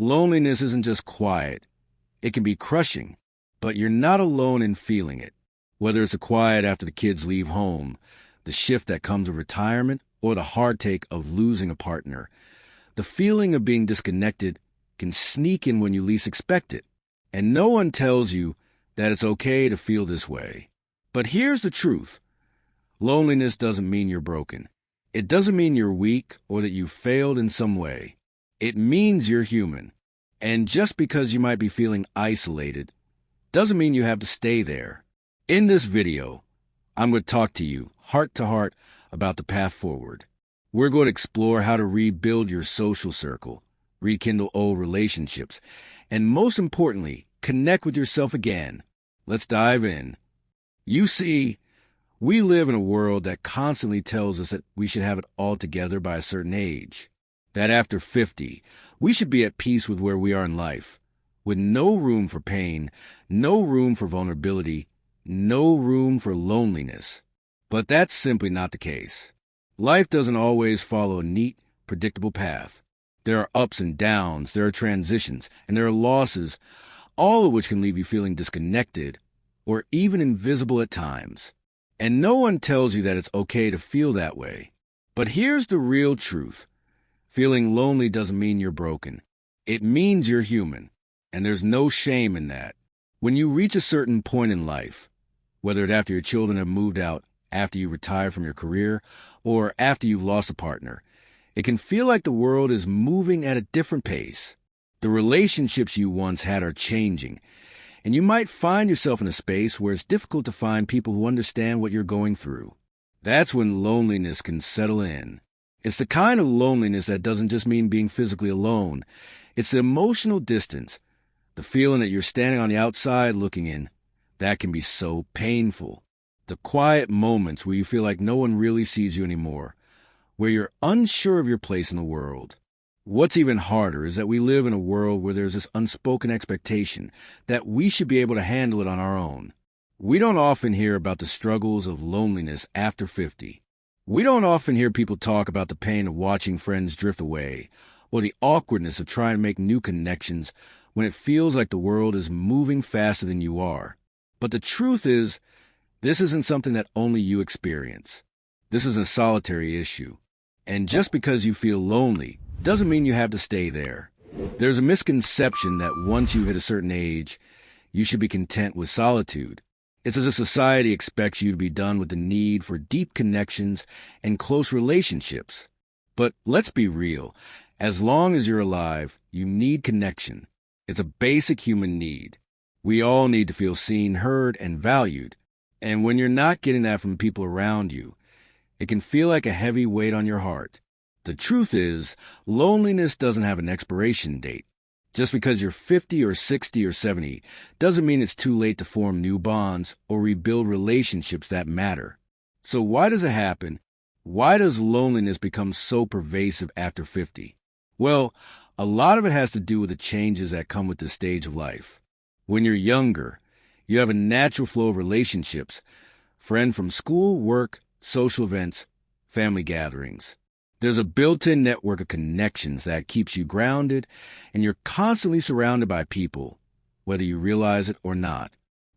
Loneliness isn't just quiet. It can be crushing, but you're not alone in feeling it. Whether it's the quiet after the kids leave home, the shift that comes with retirement, or the heartache of losing a partner, the feeling of being disconnected can sneak in when you least expect it. And no one tells you that it's okay to feel this way. But here's the truth. Loneliness doesn't mean you're broken. It doesn't mean you're weak or that you failed in some way. It means you're human. And just because you might be feeling isolated doesn't mean you have to stay there. In this video, I'm going to talk to you heart to heart about the path forward. We're going to explore how to rebuild your social circle, rekindle old relationships, and most importantly, connect with yourself again. Let's dive in. You see, we live in a world that constantly tells us that we should have it all together by a certain age. That after 50, we should be at peace with where we are in life, with no room for pain, no room for vulnerability, no room for loneliness. But that's simply not the case. Life doesn't always follow a neat, predictable path. There are ups and downs, there are transitions, and there are losses, all of which can leave you feeling disconnected or even invisible at times. And no one tells you that it's okay to feel that way. But here's the real truth. Feeling lonely doesn't mean you're broken. It means you're human, and there's no shame in that. When you reach a certain point in life, whether it's after your children have moved out, after you retire from your career, or after you've lost a partner, it can feel like the world is moving at a different pace. The relationships you once had are changing, and you might find yourself in a space where it's difficult to find people who understand what you're going through. That's when loneliness can settle in. It's the kind of loneliness that doesn't just mean being physically alone. It's the emotional distance, the feeling that you're standing on the outside looking in. That can be so painful. The quiet moments where you feel like no one really sees you anymore, where you're unsure of your place in the world. What's even harder is that we live in a world where there's this unspoken expectation that we should be able to handle it on our own. We don't often hear about the struggles of loneliness after 50. We don't often hear people talk about the pain of watching friends drift away, or the awkwardness of trying to make new connections when it feels like the world is moving faster than you are. But the truth is, this isn't something that only you experience. This is a solitary issue. And just because you feel lonely doesn't mean you have to stay there. There's a misconception that once you hit a certain age, you should be content with solitude. It's as if society expects you to be done with the need for deep connections and close relationships. But let's be real. As long as you're alive, you need connection. It's a basic human need. We all need to feel seen, heard, and valued. And when you're not getting that from people around you, it can feel like a heavy weight on your heart. The truth is, loneliness doesn't have an expiration date. Just because you're 50 or 60 or 70 doesn't mean it's too late to form new bonds or rebuild relationships that matter. So why does it happen? Why does loneliness become so pervasive after 50? Well, a lot of it has to do with the changes that come with this stage of life. When you're younger, you have a natural flow of relationships, friend from school, work, social events, family gatherings. There's a built-in network of connections that keeps you grounded, and you're constantly surrounded by people, whether you realize it or not.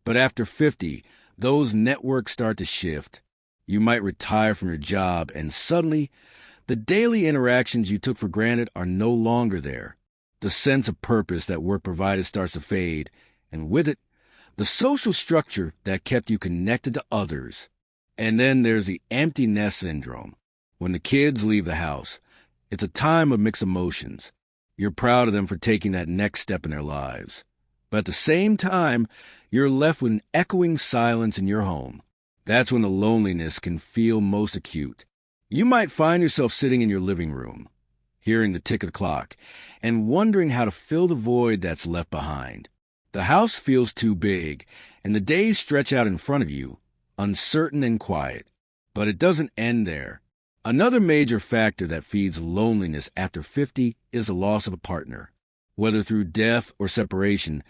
But after 50, those networks start to shift. You might retire from your job, and suddenly, the daily interactions you took for granted are no longer there. The sense of purpose that work provided starts to fade, and with it, the social structure that kept you connected to others. And then there's the empty nest syndrome. When the kids leave the house, it's a time of mixed emotions. You're proud of them for taking that next step in their lives. But at the same time, you're left with an echoing silence in your home. That's when the loneliness can feel most acute. You might find yourself sitting in your living room, hearing the tick of the clock, and wondering how to fill the void that's left behind. The house feels too big, and the days stretch out in front of you, uncertain and quiet. But it doesn't end there. Another major factor that feeds loneliness after 50 is the loss of a partner. Whether through death or separation,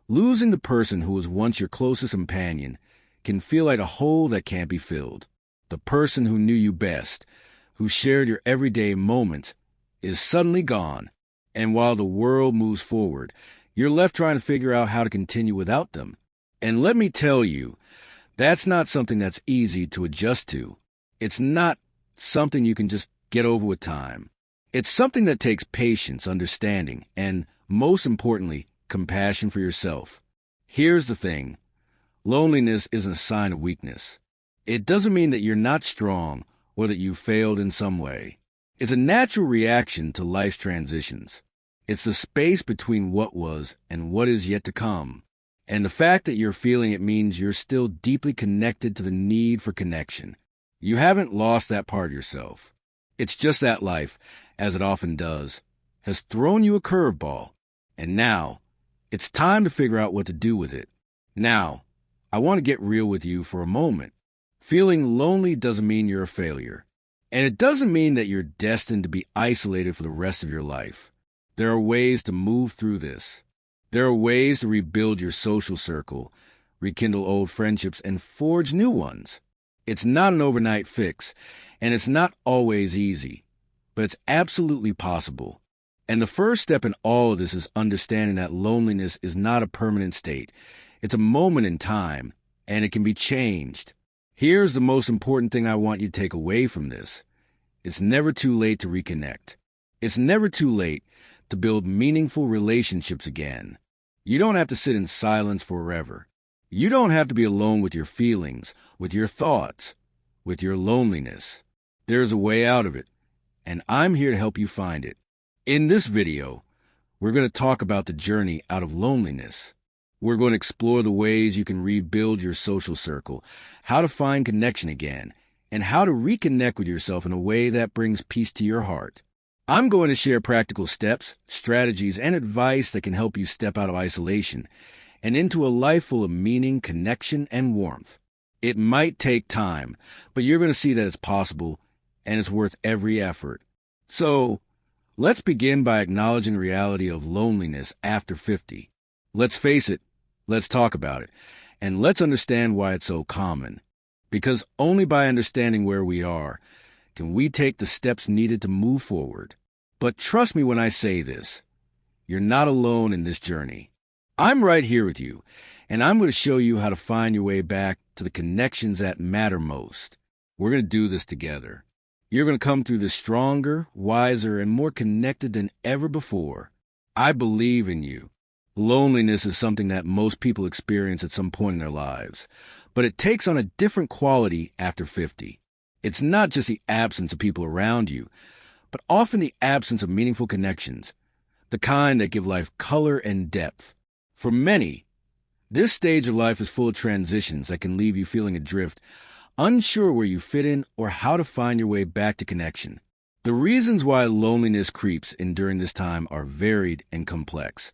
losing the person who was once your closest companion can feel like a hole that can't be filled. The person who knew you best, who shared your everyday moments, is suddenly gone. And while the world moves forward, you're left trying to figure out how to continue without them. And let me tell you, that's not something that's easy to adjust to. It's not something you can just get over with time. It's something that takes patience, understanding, and, most importantly, compassion for yourself. Here's the thing. Loneliness isn't a sign of weakness. It doesn't mean that you're not strong or that you failed in some way. It's a natural reaction to life's transitions. It's the space between what was and what is yet to come. And the fact that you're feeling it means you're still deeply connected to the need for connection. You haven't lost that part of yourself. It's just that life, as it often does, has thrown you a curveball. And now, it's time to figure out what to do with it. Now, I want to get real with you for a moment. Feeling lonely doesn't mean you're a failure. And it doesn't mean that you're destined to be isolated for the rest of your life. There are ways to move through this. There are ways to rebuild your social circle, rekindle old friendships, and forge new ones. It's not an overnight fix, and it's not always easy, but it's absolutely possible. And the first step in all of this is understanding that loneliness is not a permanent state. It's a moment in time, and it can be changed. Here's the most important thing I want you to take away from this. It's never too late to reconnect. It's never too late to build meaningful relationships again. You don't have to sit in silence forever. You don't have to be alone with your feelings, with your thoughts, with your loneliness. There's a way out of it, and I'm here to help you find it. In this video, we're going to talk about the journey out of loneliness. We're going to explore the ways you can rebuild your social circle, how to find connection again, and how to reconnect with yourself in a way that brings peace to your heart. I'm going to share practical steps, strategies, and advice that can help you step out of isolation and into a life full of meaning, connection, and warmth. It might take time, but you're going to see that it's possible, and it's worth every effort. So, let's begin by acknowledging the reality of loneliness after 50. Let's face it, let's talk about it, and let's understand why it's so common. Because only by understanding where we are can we take the steps needed to move forward. But trust me when I say this, you're not alone in this journey. I'm right here with you, and I'm going to show you how to find your way back to the connections that matter most. We're going to do this together. You're going to come through this stronger, wiser, and more connected than ever before. I believe in you. Loneliness is something that most people experience at some point in their lives, but it takes on a different quality after 50. It's not just the absence of people around you, but often the absence of meaningful connections, the kind that give life color and depth. For many, this stage of life is full of transitions that can leave you feeling adrift, unsure where you fit in or how to find your way back to connection. The reasons why loneliness creeps in during this time are varied and complex,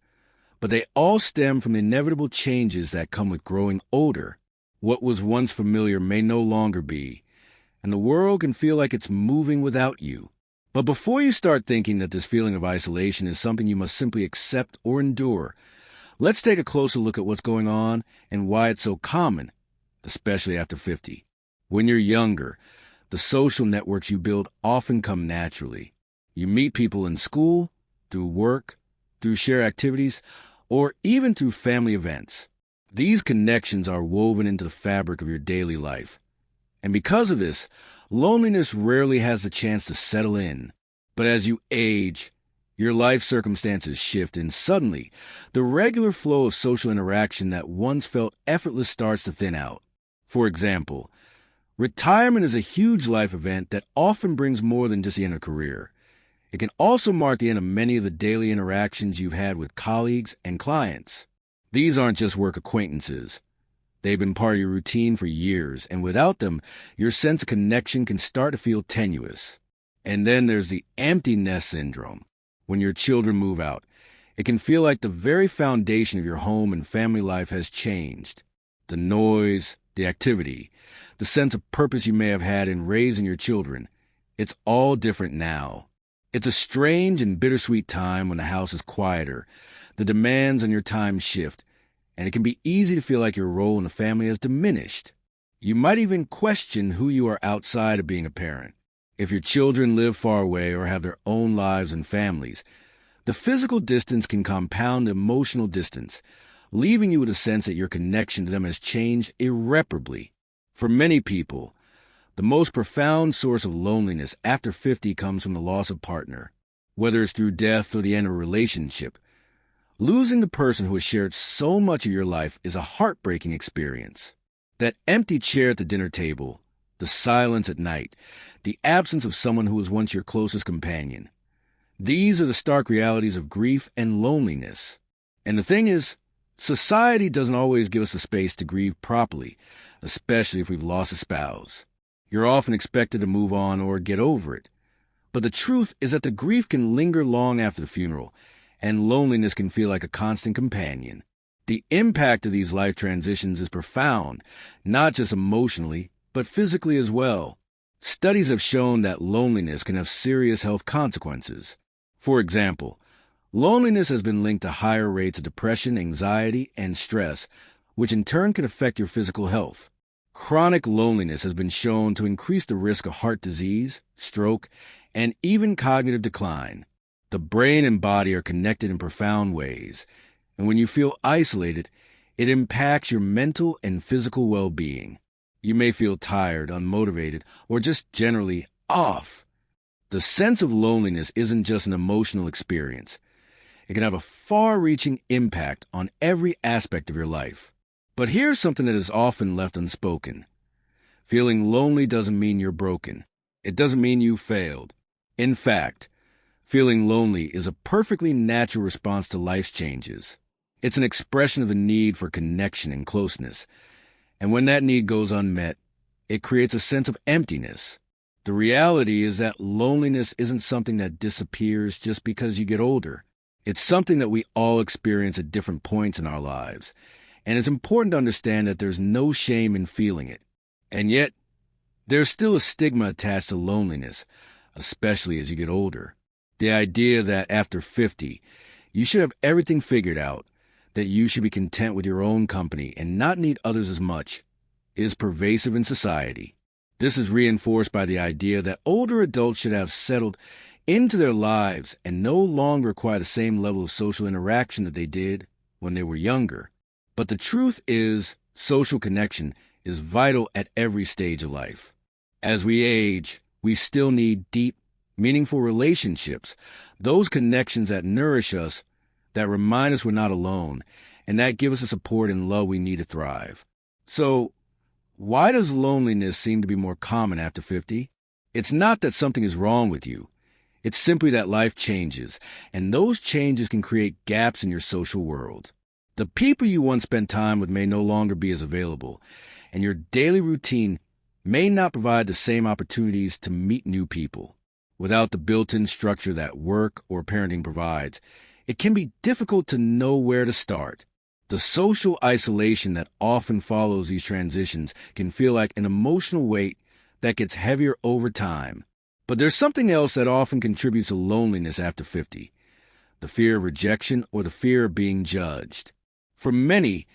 but they all stem from the inevitable changes that come with growing older. What was once familiar may no longer be, and the world can feel like it's moving without you. But before you start thinking that this feeling of isolation is something you must simply accept or endure, let's take a closer look at what's going on and why it's so common, especially after 50. When you're younger, the social networks you build often come naturally. You meet people in school, through work, through shared activities, or even through family events. These connections are woven into the fabric of your daily life. And because of this, loneliness rarely has the chance to settle in. But as you age, your life circumstances shift, and suddenly, the regular flow of social interaction that once felt effortless starts to thin out. For example, retirement is a huge life event that often brings more than just the end of a career. It can also mark the end of many of the daily interactions you've had with colleagues and clients. These aren't just work acquaintances. They've been part of your routine for years, and without them, your sense of connection can start to feel tenuous. And then there's the empty nest syndrome. When your children move out, it can feel like the very foundation of your home and family life has changed. The noise, the activity, the sense of purpose you may have had in raising your children, it's all different now. It's a strange and bittersweet time when the house is quieter, the demands on your time shift, and it can be easy to feel like your role in the family has diminished. You might even question who you are outside of being a parent. If your children live far away or have their own lives and families, The physical distance can compound emotional distance, leaving you with a sense that your connection to them has changed irreparably. For many people, the most profound source of loneliness after 50 comes from the loss of partner, whether it's through death or the end of a relationship. Losing the person who has shared so much of your life is a heartbreaking experience. That empty chair at the dinner table, the silence at night, the absence of someone who was once your closest companion. These are the stark realities of grief and loneliness. And the thing is, society doesn't always give us the space to grieve properly, especially if we've lost a spouse. You're often expected to move on or get over it. But the truth is that the grief can linger long after the funeral, and loneliness can feel like a constant companion. The impact of these life transitions is profound, not just emotionally, but physically as well. Studies have shown that loneliness can have serious health consequences. For example, loneliness has been linked to higher rates of depression, anxiety, and stress, which in turn can affect your physical health. Chronic loneliness has been shown to increase the risk of heart disease, stroke, and even cognitive decline. The brain and body are connected in profound ways, and when you feel isolated, it impacts your mental and physical well-being. You may feel tired, unmotivated, or just generally off. The sense of loneliness isn't just an emotional experience. It can have a far-reaching impact on every aspect of your life. But here's something that is often left unspoken. Feeling lonely doesn't mean you're broken. It doesn't mean you failed. In fact, feeling lonely is a perfectly natural response to life's changes. It's an expression of the need for connection and closeness. And when that need goes unmet, it creates a sense of emptiness. The reality is that loneliness isn't something that disappears just because you get older. It's something that we all experience at different points in our lives. And it's important to understand that there's no shame in feeling it. And yet, there's still a stigma attached to loneliness, especially as you get older. The idea that after 50, you should have everything figured out, that you should be content with your own company and not need others as much, is pervasive in society. This is reinforced by the idea that older adults should have settled into their lives and no longer require the same level of social interaction that they did when they were younger. But the truth is, social connection is vital at every stage of life. As we age, we still need deep, meaningful relationships, those connections that nourish us, that remind us we're not alone, and that give us the support and love we need to thrive. So, why does loneliness seem to be more common after 50? It's not that something is wrong with you. It's simply that life changes, and those changes can create gaps in your social world. The people you once spent time with may no longer be as available, and your daily routine may not provide the same opportunities to meet new people. Without the built-in structure that work or parenting provides, it can be difficult to know where to start. The social isolation that often follows these transitions can feel like an emotional weight that gets heavier over time. But there's something else that often contributes to loneliness after 50, the fear of rejection or the fear of being judged. For many,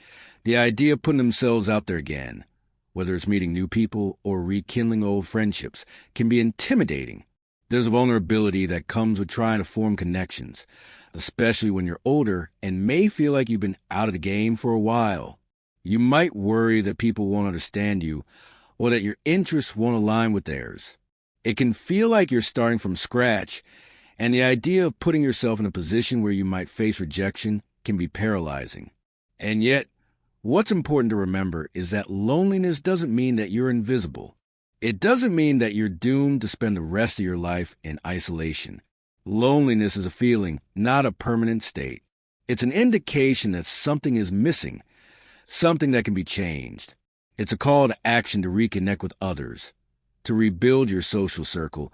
the idea of putting themselves out there again, whether it's meeting new people or rekindling old friendships, can be intimidating. There's a vulnerability that comes with trying to form connections, especially when you're older and may feel like you've been out of the game for a while. You might worry that people won't understand you or that your interests won't align with theirs. It can feel like you're starting from scratch, and the idea of putting yourself in a position where you might face rejection can be paralyzing. And yet, what's important to remember is that loneliness doesn't mean that you're invisible. It doesn't mean that you're doomed to spend the rest of your life in isolation. Loneliness is a feeling, not a permanent state. It's an indication that something is missing, something that can be changed. It's a call to action to reconnect with others, to rebuild your social circle,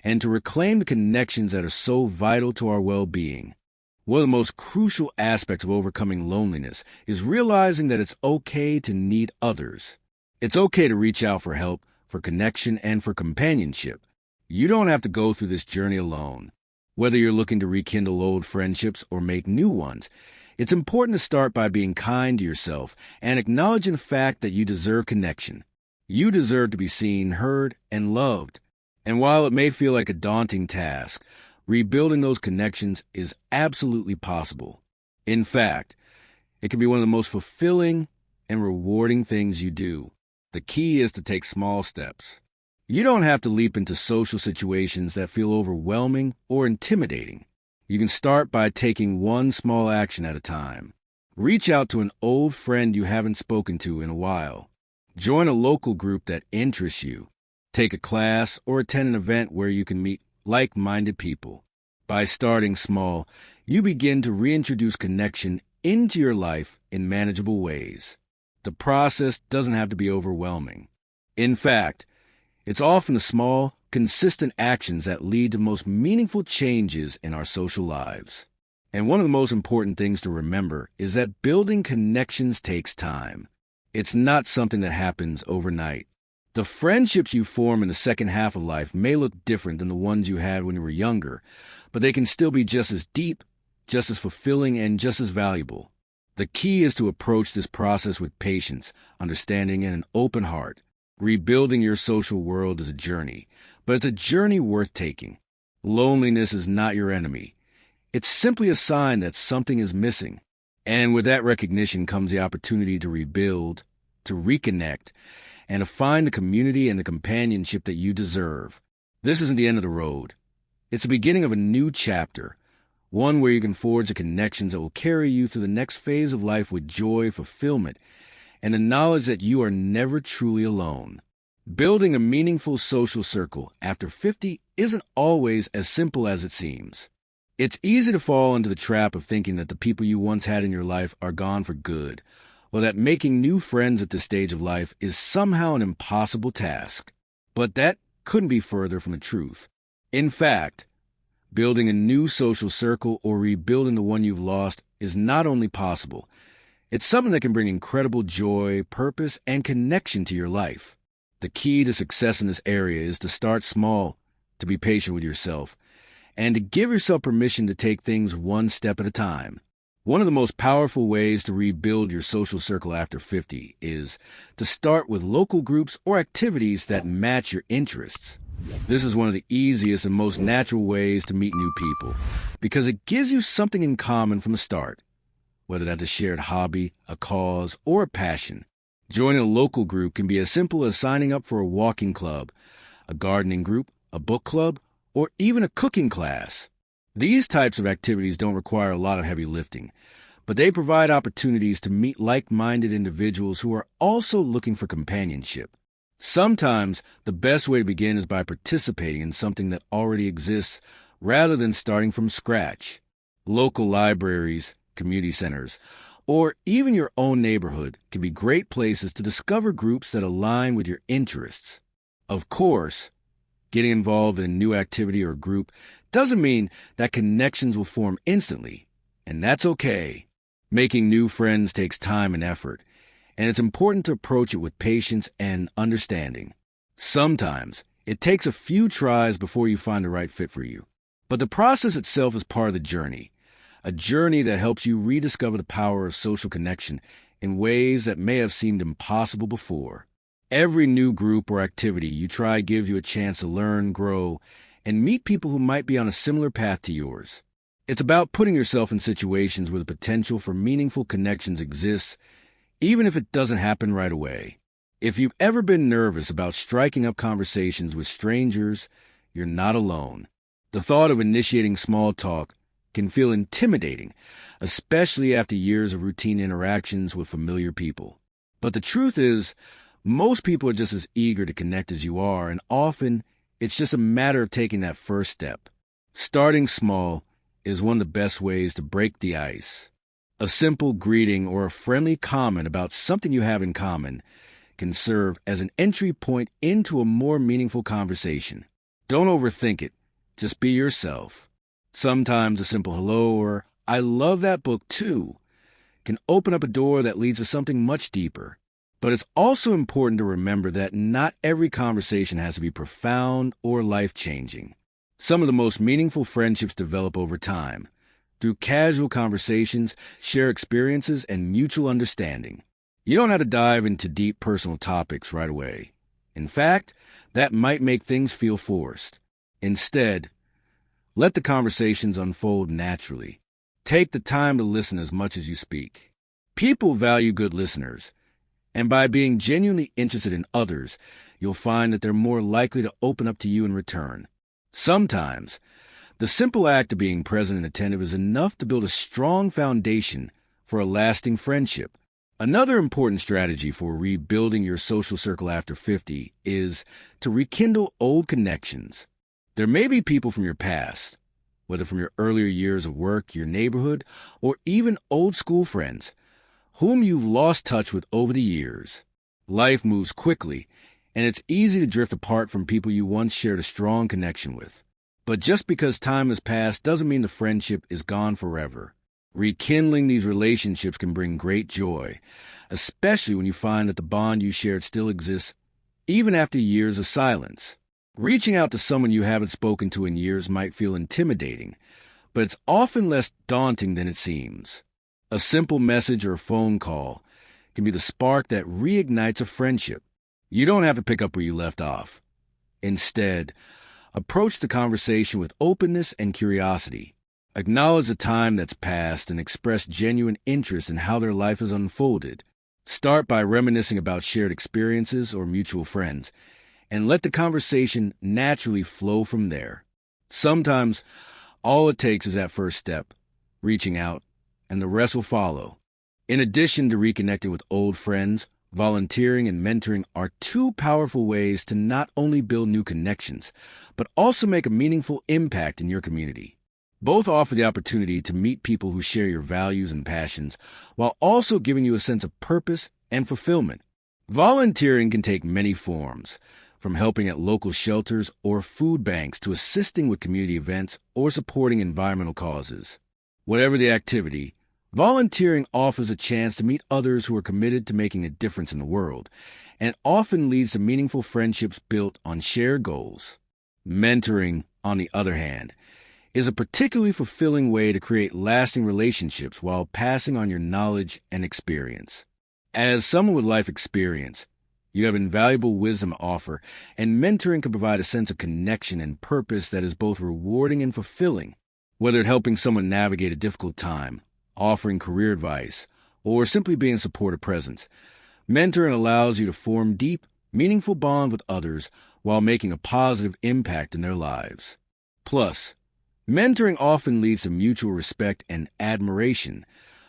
and to reclaim the connections that are so vital to our well-being. One of the most crucial aspects of overcoming loneliness is realizing that it's okay to need others. It's okay to reach out for help, for connection, and for companionship. You don't have to go through this journey alone. Whether you're looking to rekindle old friendships or make new ones, it's important to start by being kind to yourself and acknowledging the fact that you deserve connection. You deserve to be seen, heard, and loved. And while it may feel like a daunting task, Rebuilding those connections is absolutely possible. In fact, it can be one of the most fulfilling and rewarding things you do. The key is to take small steps. You don't have to leap into social situations that feel overwhelming or intimidating. You can start by taking one small action at a time. Reach out to an old friend you haven't spoken to in a while. Join a local group that interests you. Take a class or attend an event where you can meet like-minded people. By starting small, you begin to reintroduce connection into your life in manageable ways. The process doesn't have to be overwhelming. In fact, it's often the small, consistent actions that lead to most meaningful changes in our social lives. And one of the most important things to remember is that building connections takes time. It's not something that happens overnight. The friendships you form in the second half of life may look different than the ones you had when you were younger, but they can still be just as deep, just as fulfilling, and just as valuable. The key is to approach this process with patience, understanding, and an open heart. Rebuilding your social world is a journey, but it's a journey worth taking. Loneliness is not your enemy. It's simply a sign that something is missing. And with that recognition comes the opportunity to rebuild, to reconnect, and to find the community and the companionship that you deserve. This isn't the end of the road. It's the beginning of a new chapter, one where you can forge the connections that will carry you through the next phase of life with joy, fulfillment, and the knowledge that you are never truly alone. Building a meaningful social circle after 50 isn't always as simple as it seems. It's easy to fall into the trap of thinking that the people you once had in your life are gone for good, or that making new friends at this stage of life is somehow an impossible task. But that couldn't be further from the truth. In fact, building a new social circle or rebuilding the one you've lost is not only possible, it's something that can bring incredible joy, purpose, and connection to your life. The key to success in this area is to start small, to be patient with yourself, and to give yourself permission to take things one step at a time. One of the most powerful ways to rebuild your social circle after 50 is to start with local groups or activities that match your interests. This is one of the easiest and most natural ways to meet new people because it gives you something in common from the start, whether that's a shared hobby, a cause, or a passion. Joining a local group can be as simple as signing up for a walking club, a gardening group, a book club, or even a cooking class. These types of activities don't require a lot of heavy lifting, but they provide opportunities to meet like-minded individuals who are also looking for companionship. Sometimes the best way to begin is by participating in something that already exists rather than starting from scratch. Local libraries, community centers, or even your own neighborhood can be great places to discover groups that align with your interests. Of course, getting involved in a new activity or group doesn't mean that connections will form instantly, and that's okay. Making new friends takes time and effort, and it's important to approach it with patience and understanding. Sometimes it takes a few tries before you find the right fit for you, but the process itself is part of the journey, a journey that helps you rediscover the power of social connection in ways that may have seemed impossible before. Every new group or activity you try gives you a chance to learn, grow, and meet people who might be on a similar path to yours. It's about putting yourself in situations where the potential for meaningful connections exists, even if it doesn't happen right away. If you've ever been nervous about striking up conversations with strangers, you're not alone. The thought of initiating small talk can feel intimidating, especially after years of routine interactions with familiar people. But the truth is, most people are just as eager to connect as you are, and often it's just a matter of taking that first step. Starting small is one of the best ways to break the ice. A simple greeting or a friendly comment about something you have in common can serve as an entry point into a more meaningful conversation. Don't overthink it. Just be yourself. Sometimes a simple hello or "I love that book too" can open up a door that leads to something much deeper. But it's also important to remember that not every conversation has to be profound or life-changing. Some of the most meaningful friendships develop over time, through casual conversations, shared experiences, and mutual understanding. You don't have to dive into deep personal topics right away. In fact, that might make things feel forced. Instead, Let the conversations unfold naturally. Take the time to listen as much as you speak. People value good listeners, and by being genuinely interested in others, you'll find that they're more likely to open up to you in return. Sometimes, the simple act of being present and attentive is enough to build a strong foundation for a lasting friendship. Another important strategy for rebuilding your social circle after 50 is to rekindle old connections. There may be people from your past, whether from your earlier years of work, your neighborhood, or even old school friends, whom you've lost touch with over the years. Life moves quickly, and it's easy to drift apart from people you once shared a strong connection with. But just because time has passed doesn't mean the friendship is gone forever. Rekindling these relationships can bring great joy, especially when you find that the bond you shared still exists, even after years of silence. Reaching out to someone you haven't spoken to in years might feel intimidating, but it's often less daunting than it seems. A simple message or a phone call can be the spark that reignites a friendship. You don't have to pick up where you left off. Instead, approach the conversation with openness and curiosity. Acknowledge the time that's passed and express genuine interest in how their life has unfolded. Start by reminiscing about shared experiences or mutual friends, and let the conversation naturally flow from there. Sometimes, all it takes is that first step, reaching out, and the rest will follow. In addition to reconnecting with old friends, volunteering and mentoring are two powerful ways to not only build new connections, but also make a meaningful impact in your community. Both offer the opportunity to meet people who share your values and passions, while also giving you a sense of purpose and fulfillment. Volunteering can take many forms, from helping at local shelters or food banks to assisting with community events or supporting environmental causes. Whatever the activity, volunteering offers a chance to meet others who are committed to making a difference in the world, and often leads to meaningful friendships built on shared goals. Mentoring, on the other hand, is a particularly fulfilling way to create lasting relationships while passing on your knowledge and experience. As someone with life experience, you have invaluable wisdom to offer, and mentoring can provide a sense of connection and purpose that is both rewarding and fulfilling. Whether it's helping someone navigate a difficult time, offering career advice, or simply being a supportive presence, mentoring allows you to form deep, meaningful bonds with others while making a positive impact in their lives. Plus, mentoring often leads to mutual respect and admiration,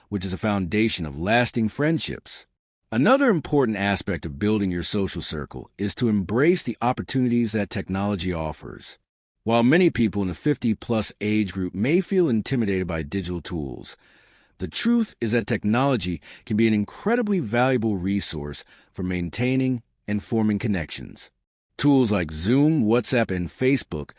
which is a foundation of lasting friendships. Another important aspect of building your social circle is to embrace the opportunities that technology offers. While many people in the 50-plus age group may feel intimidated by digital tools, the truth is that technology can be an incredibly valuable resource for maintaining and forming connections. Tools like Zoom, WhatsApp, and Facebook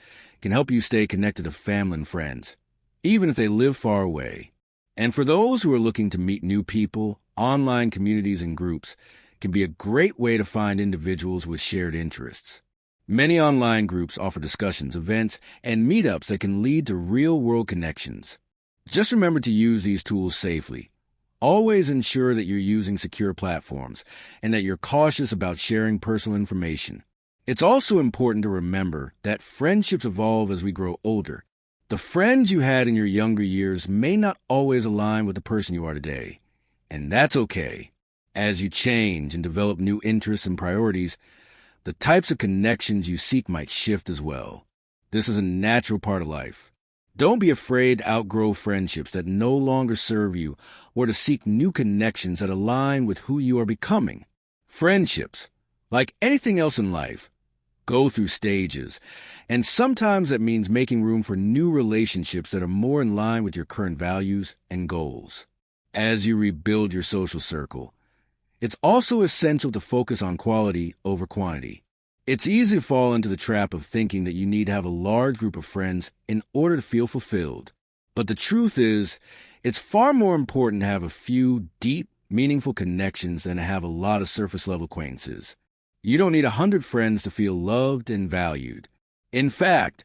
can help you stay connected to family and friends, even if they live far away. And for those who are looking to meet new people, online communities and groups can be a great way to find individuals with shared interests. Many online groups offer discussions, events, and meetups that can lead to real-world connections. Just remember to use these tools safely. Always ensure that you're using secure platforms and that you're cautious about sharing personal information. It's also important to remember that friendships evolve as we grow older. The friends you had in your younger years may not always align with the person you are today. And that's okay. As you change and develop new interests and priorities, the types of connections you seek might shift as well. This is a natural part of life. Don't be afraid to outgrow friendships that no longer serve you or to seek new connections that align with who you are becoming. Friendships, like anything else in life, go through stages, and sometimes that means making room for new relationships that are more in line with your current values and goals. As you rebuild your social circle, it's also essential to focus on quality over quantity. It's easy to fall into the trap of thinking that you need to have a large group of friends in order to feel fulfilled. But the truth is, it's far more important to have a few deep, meaningful connections than to have a lot of surface-level acquaintances. You don't need 100 friends to feel loved and valued. In fact,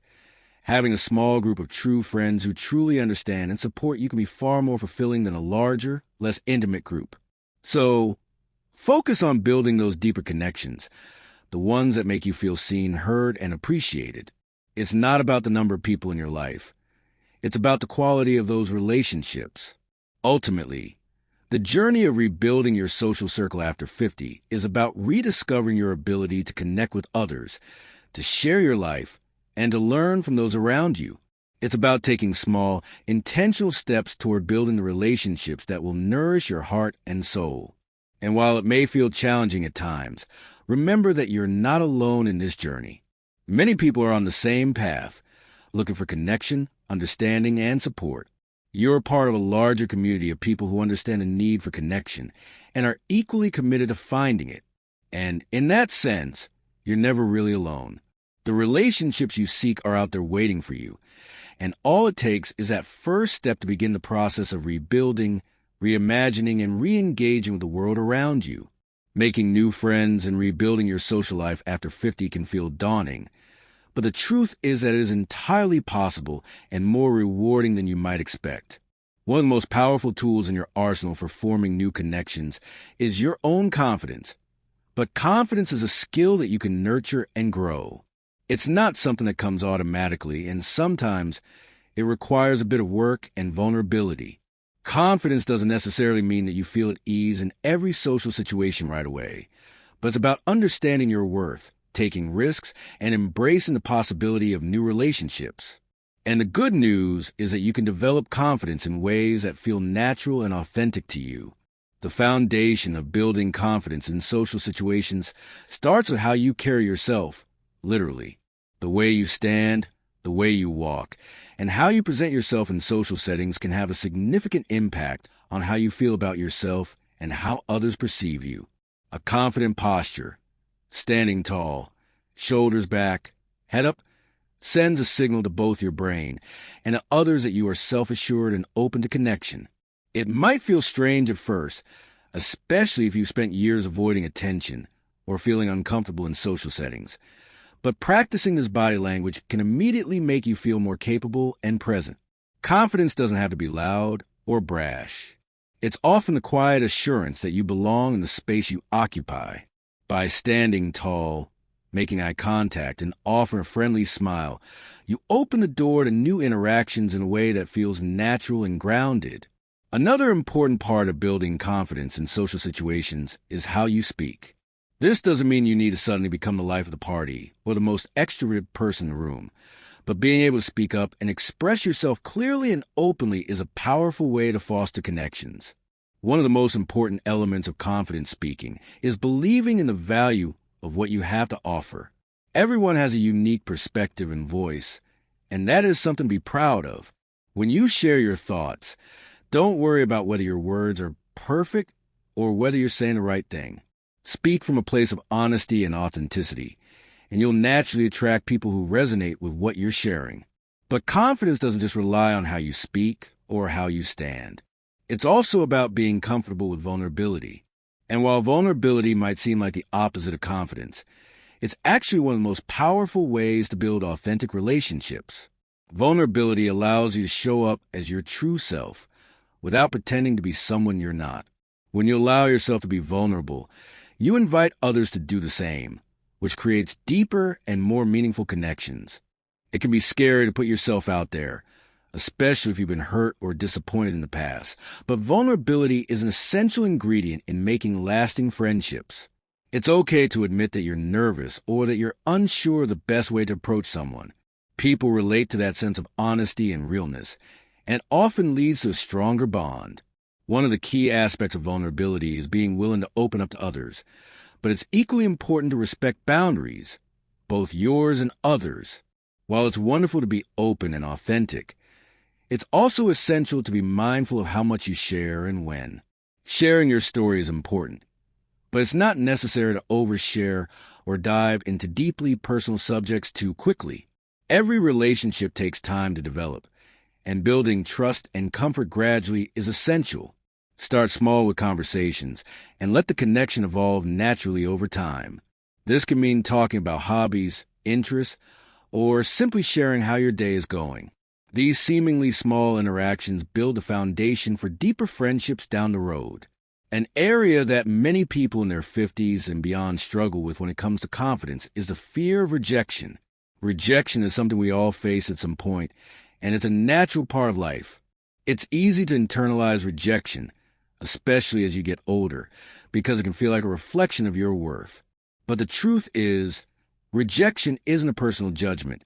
having a small group of true friends who truly understand and support you can be far more fulfilling than a larger, less intimate group. So, focus on building those deeper connections, the ones that make you feel seen, heard, and appreciated. It's not about the number of people in your life. It's about the quality of those relationships. Ultimately, the journey of rebuilding your social circle after 50 is about rediscovering your ability to connect with others, to share your life, and to learn from those around you. It's about taking small, intentional steps toward building the relationships that will nourish your heart and soul. And while it may feel challenging at times, remember that you're not alone in this journey. Many people are on the same path, looking for connection, understanding, and support. You're part of a larger community of people who understand the need for connection and are equally committed to finding it. And in that sense, you're never really alone. The relationships you seek are out there waiting for you. And all it takes is that first step to begin the process of rebuilding, reimagining, and re-engaging with the world around you. Making new friends and rebuilding your social life after 50 can feel daunting, but the truth is that it is entirely possible and more rewarding than you might expect. One of the most powerful tools in your arsenal for forming new connections is your own confidence. But confidence is a skill that you can nurture and grow. It's not something that comes automatically, and sometimes it requires a bit of work and vulnerability. Confidence doesn't necessarily mean that you feel at ease in every social situation right away, but it's about understanding your worth, taking risks, and embracing the possibility of new relationships. And the good news is that you can develop confidence in ways that feel natural and authentic to you. The foundation of building confidence in social situations starts with how you carry yourself, literally. The way you stand, the way you walk, and how you present yourself in social settings can have a significant impact on how you feel about yourself and how others perceive you. A confident posture, standing tall, shoulders back, head up, sends a signal to both your brain and to others that you are self-assured and open to connection. It might feel strange at first, especially if you've spent years avoiding attention or feeling uncomfortable in social settings. But practicing this body language can immediately make you feel more capable and present. Confidence doesn't have to be loud or brash. It's often the quiet assurance that you belong in the space you occupy. By standing tall, making eye contact, and offering a friendly smile, you open the door to new interactions in a way that feels natural and grounded. Another important part of building confidence in social situations is how you speak. This doesn't mean you need to suddenly become the life of the party or the most extroverted person in the room, but being able to speak up and express yourself clearly and openly is a powerful way to foster connections. One of the most important elements of confident speaking is believing in the value of what you have to offer. Everyone has a unique perspective and voice, and that is something to be proud of. When you share your thoughts, don't worry about whether your words are perfect or whether you're saying the right thing. Speak from a place of honesty and authenticity, and you'll naturally attract people who resonate with what you're sharing. But confidence doesn't just rely on how you speak or how you stand. It's also about being comfortable with vulnerability. And while vulnerability might seem like the opposite of confidence, it's actually one of the most powerful ways to build authentic relationships. Vulnerability allows you to show up as your true self without pretending to be someone you're not. When you allow yourself to be vulnerable, you invite others to do the same, which creates deeper and more meaningful connections. It can be scary to put yourself out there, especially if you've been hurt or disappointed in the past. But vulnerability is an essential ingredient in making lasting friendships. It's okay to admit that you're nervous or that you're unsure of the best way to approach someone. People relate to that sense of honesty and realness, and it often leads to a stronger bond. One of the key aspects of vulnerability is being willing to open up to others, but it's equally important to respect boundaries, both yours and others. While it's wonderful to be open and authentic, it's also essential to be mindful of how much you share and when. Sharing your story is important, but it's not necessary to overshare or dive into deeply personal subjects too quickly. Every relationship takes time to develop, and building trust and comfort gradually is essential. Start small with conversations and let the connection evolve naturally over time. This can mean talking about hobbies, interests, or simply sharing how your day is going. These seemingly small interactions build a foundation for deeper friendships down the road. An area that many people in their 50s and beyond struggle with when it comes to confidence is the fear of rejection. Rejection is something we all face at some point, and it's a natural part of life. It's easy to internalize rejection, especially as you get older, because it can feel like a reflection of your worth. But the truth is, rejection isn't a personal judgment.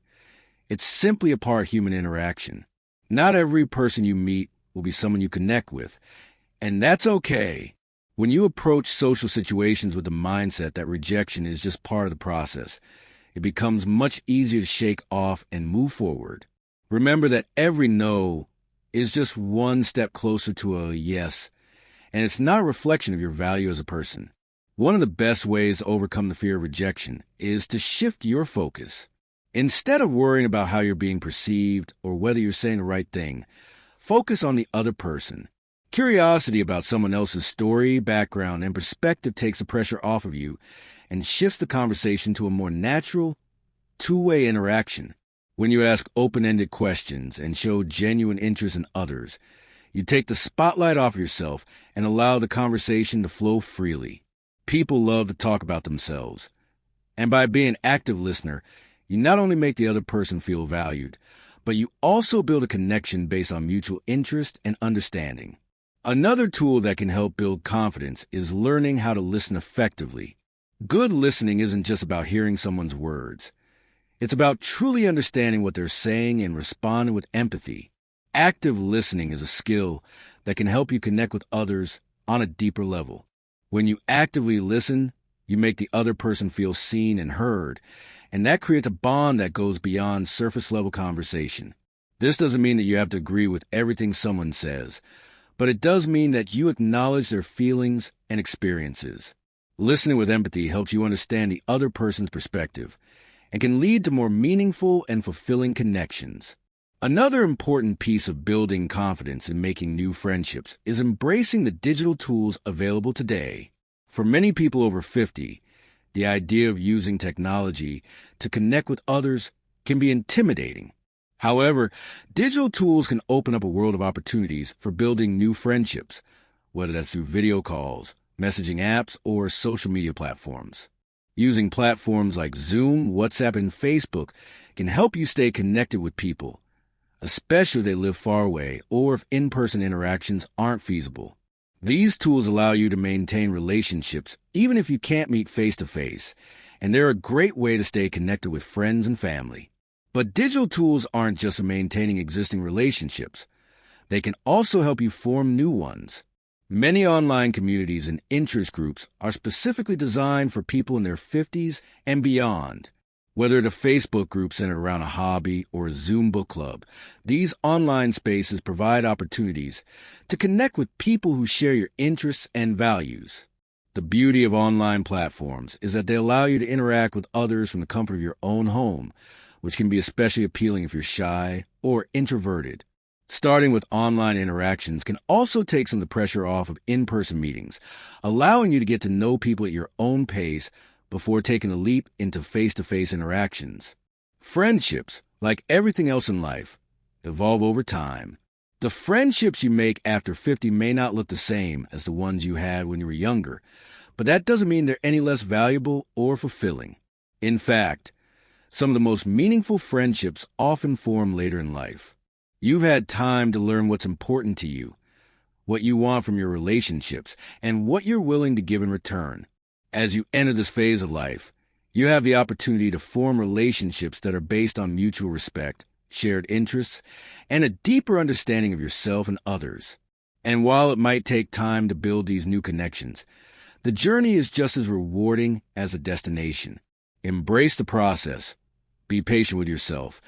It's simply a part of human interaction. Not every person you meet will be someone you connect with, and that's okay. When you approach social situations with the mindset that rejection is just part of the process, it becomes much easier to shake off and move forward. Remember that every no is just one step closer to a yes, and it's not a reflection of your value as a person. One of the best ways to overcome the fear of rejection is to shift your focus. Instead of worrying about how you're being perceived or whether you're saying the right thing, focus on the other person. Curiosity about someone else's story, background, and perspective takes the pressure off of you and shifts the conversation to a more natural, two-way interaction. When you ask open-ended questions and show genuine interest in others, you take the spotlight off yourself and allow the conversation to flow freely. People love to talk about themselves. And by being an active listener, you not only make the other person feel valued, but you also build a connection based on mutual interest and understanding. Another tool that can help build confidence is learning how to listen effectively. Good listening isn't just about hearing someone's words. It's about truly understanding what they're saying and responding with empathy. Active listening is a skill that can help you connect with others on a deeper level. When you actively listen, you make the other person feel seen and heard, and that creates a bond that goes beyond surface-level conversation. This doesn't mean that you have to agree with everything someone says, but it does mean that you acknowledge their feelings and experiences. Listening with empathy helps you understand the other person's perspective and can lead to more meaningful and fulfilling connections. Another important piece of building confidence and making new friendships is embracing the digital tools available today. For many people over 50, the idea of using technology to connect with others can be intimidating. However, digital tools can open up a world of opportunities for building new friendships, whether that's through video calls, messaging apps, or social media platforms. Using platforms like Zoom, WhatsApp, and Facebook can help you stay connected with people, especially if they live far away or if in-person interactions aren't feasible. These tools allow you to maintain relationships even if you can't meet face-to-face, and they're a great way to stay connected with friends and family. But digital tools aren't just for maintaining existing relationships. They can also help you form new ones. Many online communities and interest groups are specifically designed for people in their 50s and beyond. Whether it's a Facebook group centered around a hobby or a Zoom book club, these online spaces provide opportunities to connect with people who share your interests and values. The beauty of online platforms is that they allow you to interact with others from the comfort of your own home, which can be especially appealing if you're shy or introverted. Starting with online interactions can also take some of the pressure off of in-person meetings, allowing you to get to know people at your own pace before taking a leap into face-to-face interactions. Friendships, like everything else in life, evolve over time. The friendships you make after 50 may not look the same as the ones you had when you were younger, but that doesn't mean they're any less valuable or fulfilling. In fact, some of the most meaningful friendships often form later in life. You've had time to learn what's important to you, what you want from your relationships, and what you're willing to give in return. As you enter this phase of life, you have the opportunity to form relationships that are based on mutual respect, shared interests, and a deeper understanding of yourself and others. And while it might take time to build these new connections, the journey is just as rewarding as the destination. Embrace the process. Be patient with yourself,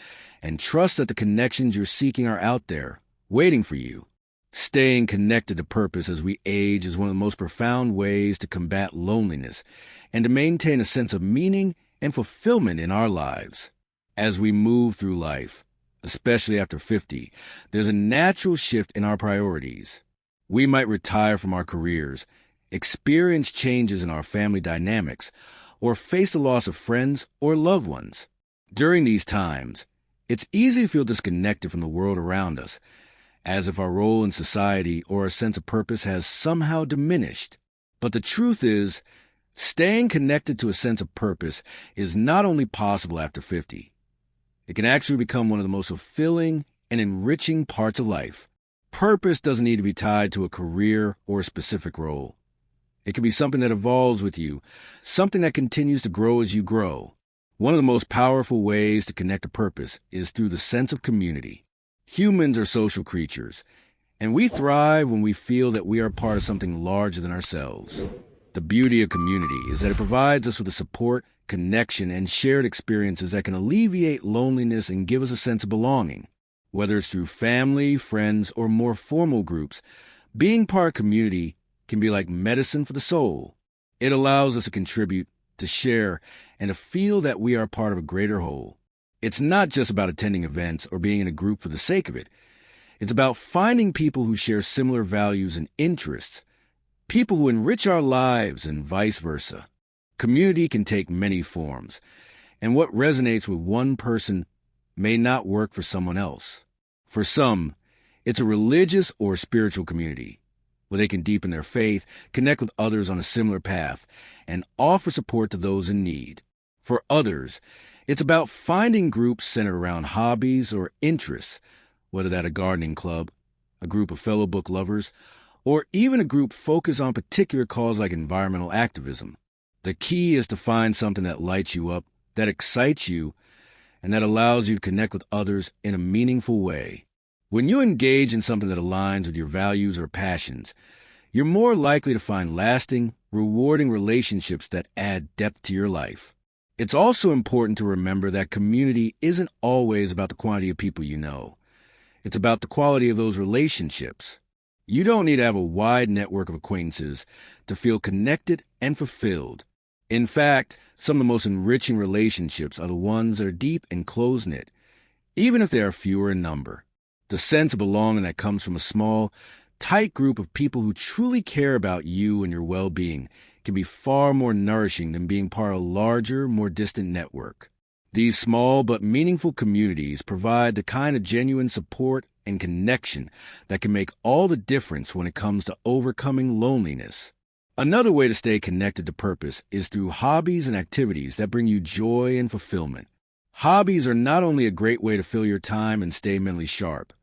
and trust that the connections you're seeking are out there, waiting for you. Staying connected to purpose as we age is one of the most profound ways to combat loneliness and to maintain a sense of meaning and fulfillment in our lives. As we move through life, especially after 50, there's a natural shift in our priorities. We might retire from our careers, experience changes in our family dynamics, or face the loss of friends or loved ones. During these times, it's easy to feel disconnected from the world around us, as if our role in society or our sense of purpose has somehow diminished. But the truth is, staying connected to a sense of purpose is not only possible after 50, It can actually become one of the most fulfilling and enriching parts of life. Purpose doesn't need to be tied to a career or a specific role. It can be something that evolves with you, something that continues to grow as you grow. One of the most powerful ways to connect to purpose is through the sense of community. Humans are social creatures, and we thrive when we feel that we are part of something larger than ourselves. The beauty of community is that it provides us with the support, connection, and shared experiences that can alleviate loneliness and give us a sense of belonging. Whether it's through family, friends, or more formal groups, being part of community can be like medicine for the soul. It allows us to contribute, to share, and to feel that we are part of a greater whole. It's not just about attending events or being in a group for the sake of it. It's about finding people who share similar values and interests, people who enrich our lives and vice versa. Community can take many forms, and what resonates with one person may not work for someone else. For some, it's a religious or spiritual community, where they can deepen their faith, connect with others on a similar path, and offer support to those in need. For others, it's about finding groups centered around hobbies or interests, whether that's a gardening club, a group of fellow book lovers, or even a group focused on a particular cause like environmental activism. The key is to find something that lights you up, that excites you, and that allows you to connect with others in a meaningful way. When you engage in something that aligns with your values or passions, you're more likely to find lasting, rewarding relationships that add depth to your life. It's also important to remember that community isn't always about the quantity of people you know. It's about the quality of those relationships. You don't need to have a wide network of acquaintances to feel connected and fulfilled. In fact, some of the most enriching relationships are the ones that are deep and close-knit, even if they are fewer in number. The sense of belonging that comes from a small, tight group of people who truly care about you and your well-being can be far more nourishing than being part of a larger, more distant network. These small but meaningful communities provide the kind of genuine support and connection that can make all the difference when it comes to overcoming loneliness. Another way to stay connected to purpose is through hobbies and activities that bring you joy and fulfillment. Hobbies are not only a great way to fill your time and stay mentally sharp,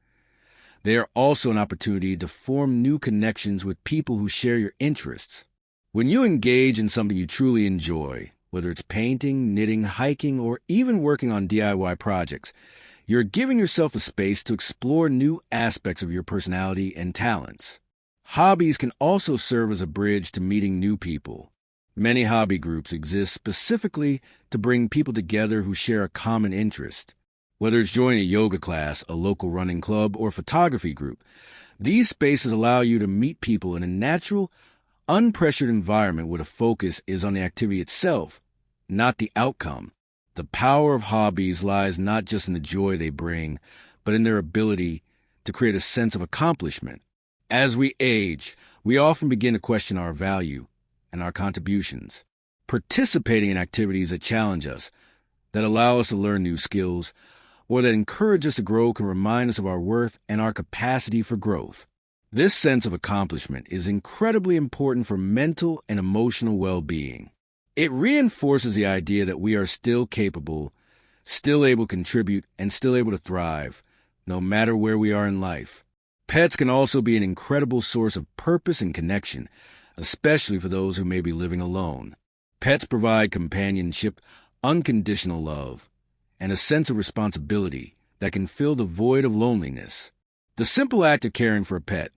they are also an opportunity to form new connections with people who share your interests. When you engage in something you truly enjoy, whether it's painting, knitting, hiking, or even working on DIY projects, you're giving yourself a space to explore new aspects of your personality and talents. Hobbies can also serve as a bridge to meeting new people. Many hobby groups exist specifically to bring people together who share a common interest. Whether it's joining a yoga class, a local running club, or photography group, these spaces allow you to meet people in a natural, unpressured environment where the focus is on the activity itself, not the outcome. The power of hobbies lies not just in the joy they bring, but in their ability to create a sense of accomplishment. As we age, we often begin to question our value and our contributions. Participating in activities that challenge us, that allow us to learn new skills, or that encourage us to grow can remind us of our worth and our capacity for growth. This sense of accomplishment is incredibly important for mental and emotional well-being. It reinforces the idea that we are still capable, still able to contribute, and still able to thrive, no matter where we are in life. Pets can also be an incredible source of purpose and connection, especially for those who may be living alone. Pets provide companionship, unconditional love, and a sense of responsibility that can fill the void of loneliness. The simple act of caring for a pet,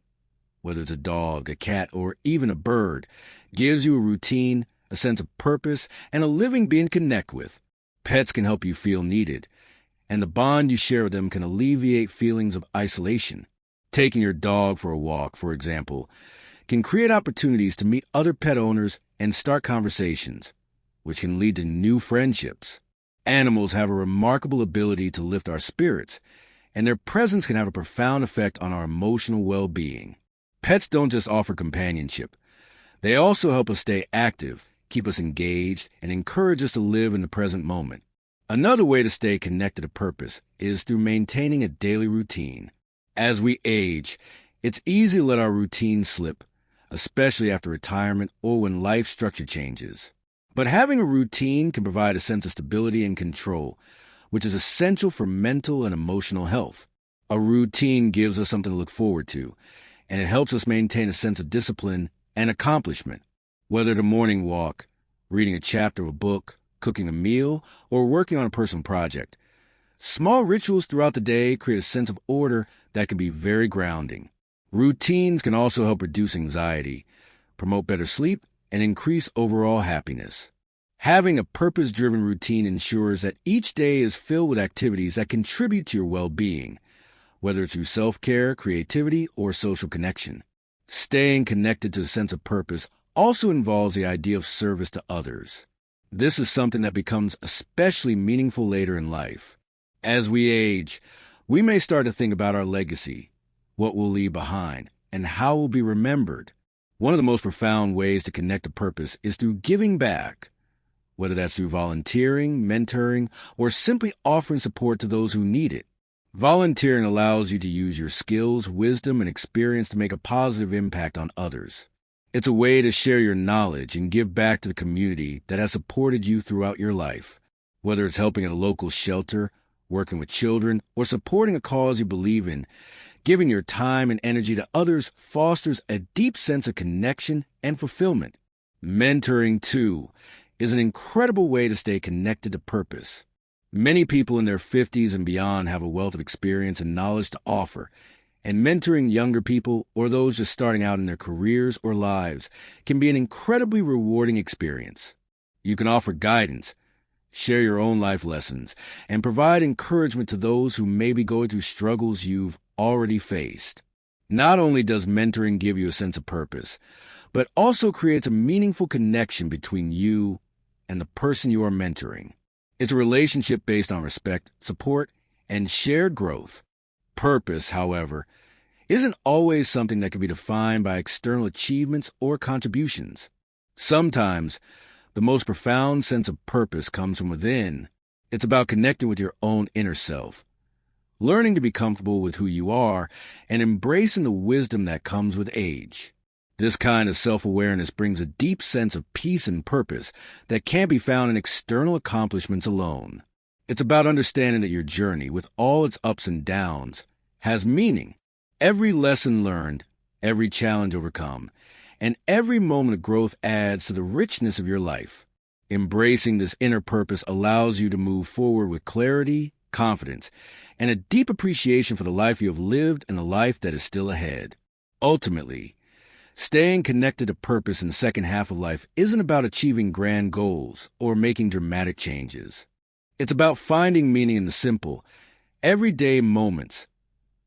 whether it's a dog, a cat, or even a bird, gives you a routine, a sense of purpose, and a living being to connect with. Pets can help you feel needed, and the bond you share with them can alleviate feelings of isolation. Taking your dog for a walk, for example, can create opportunities to meet other pet owners and start conversations, which can lead to new friendships. Animals have a remarkable ability to lift our spirits, and their presence can have a profound effect on our emotional well-being. Pets don't just offer companionship. They also help us stay active, keep us engaged, and encourage us to live in the present moment. Another way to stay connected to purpose is through maintaining a daily routine. As we age, it's easy to let our routine slip, especially after retirement or when life structure changes. But having a routine can provide a sense of stability and control, which is essential for mental and emotional health. A routine gives us something to look forward to, and it helps us maintain a sense of discipline and accomplishment. Whether it's a morning walk, reading a chapter of a book, cooking a meal, or working on a personal project, small rituals throughout the day create a sense of order that can be very grounding. Routines can also help reduce anxiety, promote better sleep, and increase overall happiness. Having a purpose-driven routine ensures that each day is filled with activities that contribute to your well-being, whether it's through self-care, creativity, or social connection. Staying connected to a sense of purpose also involves the idea of service to others. This is something that becomes especially meaningful later in life. As we age, we may start to think about our legacy, what we'll leave behind, and how we'll be remembered. One of the most profound ways to connect to purpose is through giving back, whether that's through volunteering, mentoring, or simply offering support to those who need it. Volunteering allows you to use your skills, wisdom, and experience to make a positive impact on others. It's a way to share your knowledge and give back to the community that has supported you throughout your life. Whether it's helping at a local shelter, working with children, or supporting a cause you believe in, giving your time and energy to others fosters a deep sense of connection and fulfillment. Mentoring, too, is an incredible way to stay connected to purpose. Many people in their 50s and beyond have a wealth of experience and knowledge to offer, and mentoring younger people or those just starting out in their careers or lives can be an incredibly rewarding experience. You can offer guidance, share your own life lessons, and provide encouragement to those who may be going through struggles you've already faced. Not only does mentoring give you a sense of purpose, but also creates a meaningful connection between you and the person you are mentoring. It's a relationship based on respect, support, and shared growth. Purpose, however, isn't always something that can be defined by external achievements or contributions. Sometimes, the most profound sense of purpose comes from within. It's about connecting with your own inner self, learning to be comfortable with who you are, and embracing the wisdom that comes with age. This kind of self-awareness brings a deep sense of peace and purpose that can't be found in external accomplishments alone. It's about understanding that your journey, with all its ups and downs, has meaning. Every lesson learned, every challenge overcome, and every moment of growth adds to the richness of your life. Embracing this inner purpose allows you to move forward with clarity, confidence, and a deep appreciation for the life you have lived and the life that is still ahead. Ultimately, staying connected to purpose in the second half of life isn't about achieving grand goals or making dramatic changes. It's about finding meaning in the simple, everyday moments,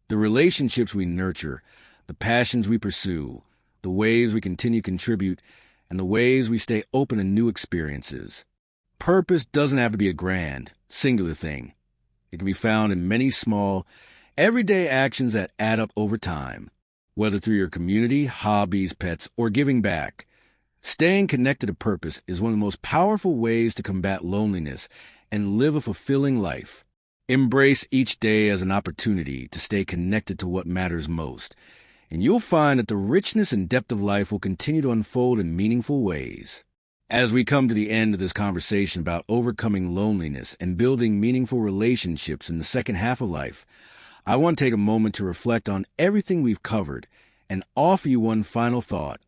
the relationships we nurture, the passions we pursue, the ways we continue to contribute, and the ways we stay open to new experiences. Purpose doesn't have to be a grand, singular thing. It can be found in many small, everyday actions that add up over time. Whether through your community, hobbies, pets, or giving back, staying connected to purpose is one of the most powerful ways to combat loneliness and live a fulfilling life. Embrace each day as an opportunity to stay connected to what matters most, and you'll find that the richness and depth of life will continue to unfold in meaningful ways. As we come to the end of this conversation about overcoming loneliness and building meaningful relationships in the second half of life, I want to take a moment to reflect on everything we've covered and offer you one final thought.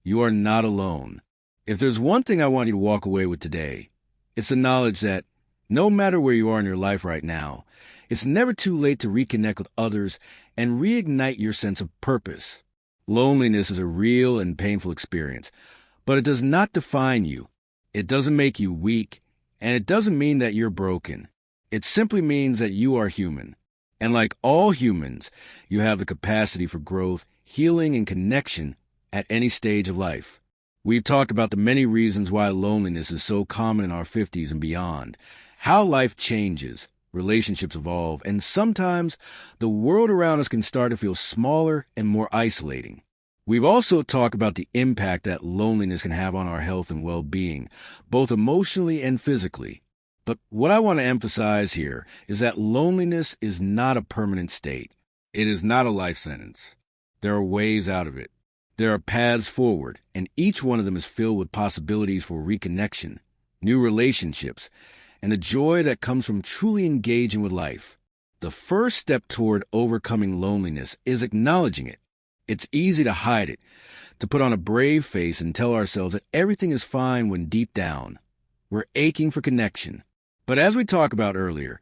You are not alone. If there's one thing I want you to walk away with today, it's the knowledge that no matter where you are in your life right now, it's never too late to reconnect with others and reignite your sense of purpose. Loneliness is a real and painful experience, but it does not define you. It doesn't make you weak, and it doesn't mean that you're broken. It simply means that you are human. And like all humans, you have the capacity for growth, healing, and connection at any stage of life. We've talked about the many reasons why loneliness is so common in our 50s and beyond, how life changes, relationships evolve, and sometimes the world around us can start to feel smaller and more isolating. We've also talked about the impact that loneliness can have on our health and well-being, both emotionally and physically. But what I want to emphasize here is that loneliness is not a permanent state. It is not a life sentence. There are ways out of it. There are paths forward, and each one of them is filled with possibilities for reconnection, new relationships, and the joy that comes from truly engaging with life. The first step toward overcoming loneliness is acknowledging it. It's easy to hide it, to put on a brave face and tell ourselves that everything is fine when deep down, we're aching for connection. But as we talked about earlier,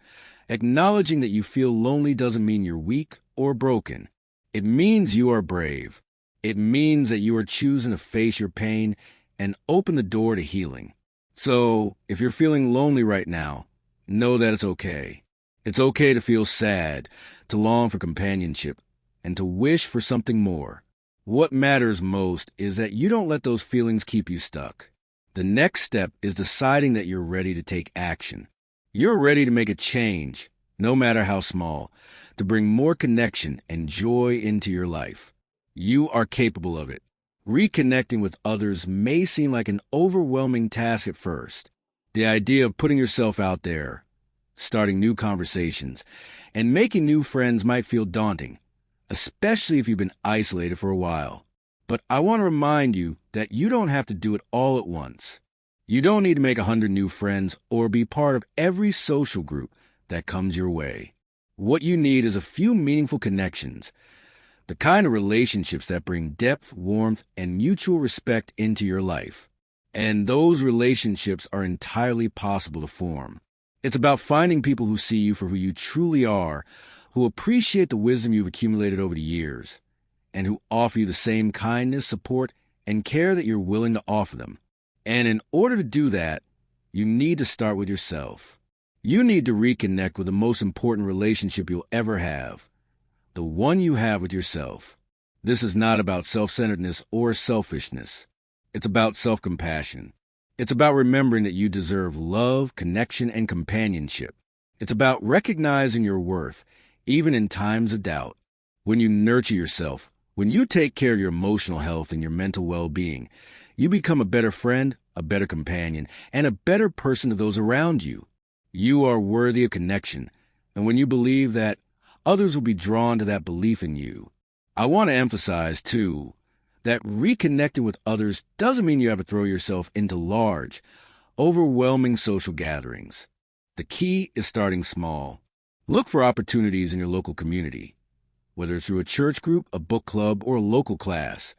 acknowledging that you feel lonely doesn't mean you're weak or broken. It means you are brave. It means that you are choosing to face your pain and open the door to healing. So, if you're feeling lonely right now, know that it's okay. It's okay to feel sad, to long for companionship, and to wish for something more. What matters most is that you don't let those feelings keep you stuck. The next step is deciding that you're ready to take action. You're ready to make a change, no matter how small, to bring more connection and joy into your life. You are capable of it. Reconnecting with others may seem like an overwhelming task at first. The idea of putting yourself out there, starting new conversations, and making new friends might feel daunting, especially if you've been isolated for a while. But I want to remind you that you don't have to do it all at once. You don't need to make 100 new friends or be part of every social group that comes your way. What you need is a few meaningful connections, the kind of relationships that bring depth, warmth, and mutual respect into your life. And those relationships are entirely possible to form. It's about finding people who see you for who you truly are, who appreciate the wisdom you've accumulated over the years, and who offer you the same kindness, support, and care that you're willing to offer them. And in order to do that, you need to start with yourself. You need to reconnect with the most important relationship you'll ever have, the one you have with yourself. This is not about self-centeredness or selfishness. It's about self-compassion. It's about remembering that you deserve love, connection, and companionship. It's about recognizing your worth, even in times of doubt. When you nurture yourself, when you take care of your emotional health and your mental well-being, you become a better friend, a better companion, and a better person to those around you. You are worthy of connection, and when you believe that, others will be drawn to that belief in you. I want to emphasize, too, that reconnecting with others doesn't mean you have to throw yourself into large, overwhelming social gatherings. The key is starting small. Look for opportunities in your local community, whether it's through a church group, a book club, or a local class,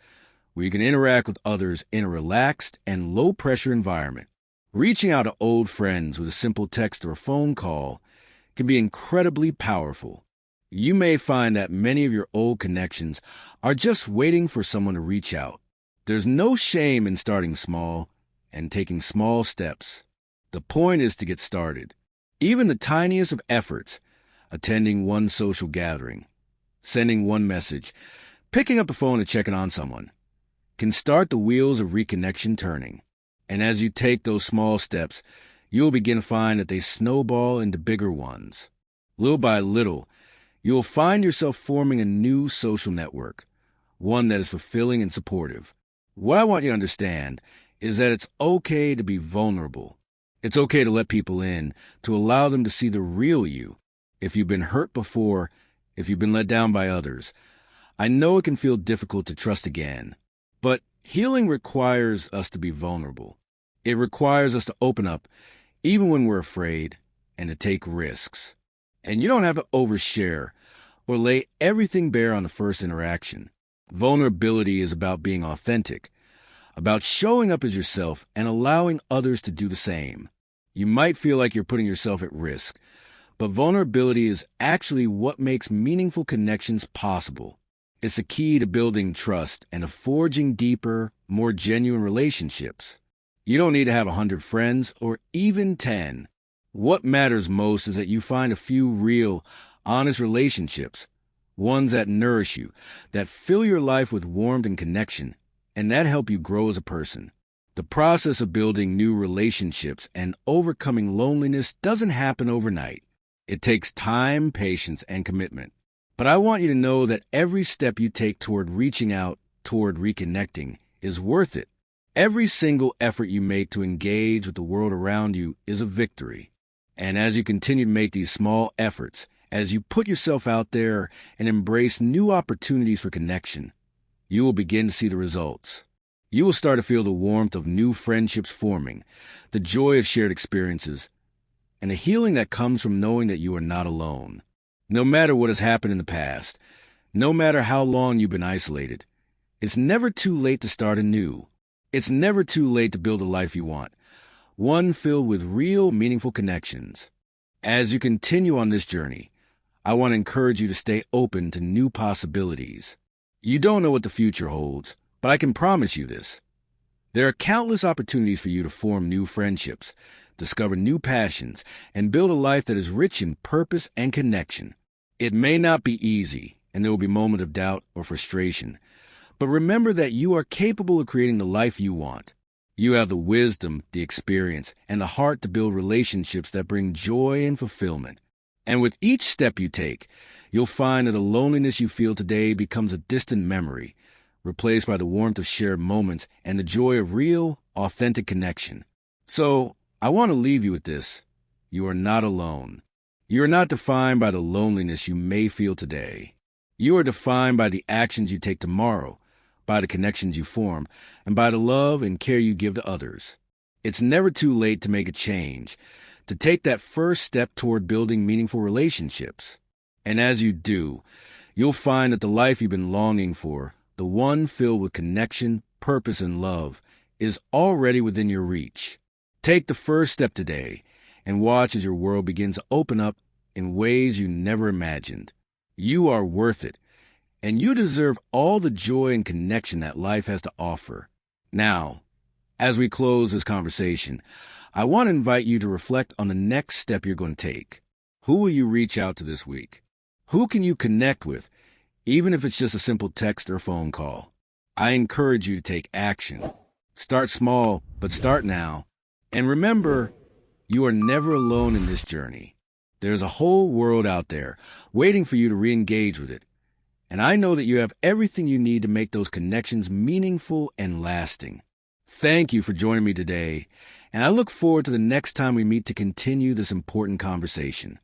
where you can interact with others in a relaxed and low-pressure environment. Reaching out to old friends with a simple text or a phone call can be incredibly powerful. You may find that many of your old connections are just waiting for someone to reach out. There's no shame in starting small and taking small steps. The point is to get started. Even the tiniest of efforts, attending one social gathering, sending one message, picking up the phone and checking on someone, can start the wheels of reconnection turning. And as you take those small steps, you'll begin to find that they snowball into bigger ones. Little by little, you'll find yourself forming a new social network, one that is fulfilling and supportive. What I want you to understand is that it's okay to be vulnerable. It's okay to let people in, to allow them to see the real you. If you've been hurt before, if you've been let down by others, I know it can feel difficult to trust again. But healing requires us to be vulnerable. It requires us to open up, even when we're afraid, and to take risks. And you don't have to overshare or lay everything bare on the first interaction. Vulnerability is about being authentic, about showing up as yourself and allowing others to do the same. You might feel like you're putting yourself at risk, but vulnerability is actually what makes meaningful connections possible. It's the key to building trust and to forging deeper, more genuine relationships. You don't need to have 100 friends or even 10. What matters most is that you find a few real, honest relationships, ones that nourish you, that fill your life with warmth and connection, and that help you grow as a person. The process of building new relationships and overcoming loneliness doesn't happen overnight. It takes time, patience, and commitment. But I want you to know that every step you take toward reaching out, toward reconnecting, is worth it. Every single effort you make to engage with the world around you is a victory. And as you continue to make these small efforts, as you put yourself out there and embrace new opportunities for connection, you will begin to see the results. You will start to feel the warmth of new friendships forming, the joy of shared experiences, and a healing that comes from knowing that you are not alone. No matter what has happened in the past, no matter how long you've been isolated, it's never too late to start anew. It's never too late to build a life you want, one filled with real, meaningful connections. As you continue on this journey, I want to encourage you to stay open to new possibilities. You don't know what the future holds, but I can promise you this. There are countless opportunities for you to form new friendships, discover new passions, and build a life that is rich in purpose and connection. It may not be easy, and there will be moments of doubt or frustration, but remember that you are capable of creating the life you want. You have the wisdom, the experience, and the heart to build relationships that bring joy and fulfillment. And with each step you take, you'll find that the loneliness you feel today becomes a distant memory, replaced by the warmth of shared moments and the joy of real, authentic connection. So, I want to leave you with this. You are not alone. You are not defined by the loneliness you may feel today. You are defined by the actions you take tomorrow, by the connections you form, and by the love and care you give to others. It's never too late to make a change, to take that first step toward building meaningful relationships. And as you do, you'll find that the life you've been longing for, the one filled with connection, purpose, and love, is already within your reach. Take the first step today and watch as your world begins to open up in ways you never imagined. You are worth it, and you deserve all the joy and connection that life has to offer. Now, as we close this conversation, I want to invite you to reflect on the next step you're going to take. Who will you reach out to this week? Who can you connect with, even if it's just a simple text or phone call? I encourage you to take action. Start small, but start now. And remember, you are never alone in this journey. There's a whole world out there waiting for you to re-engage with it. And I know that you have everything you need to make those connections meaningful and lasting. Thank you for joining me today, and I look forward to the next time we meet to continue this important conversation.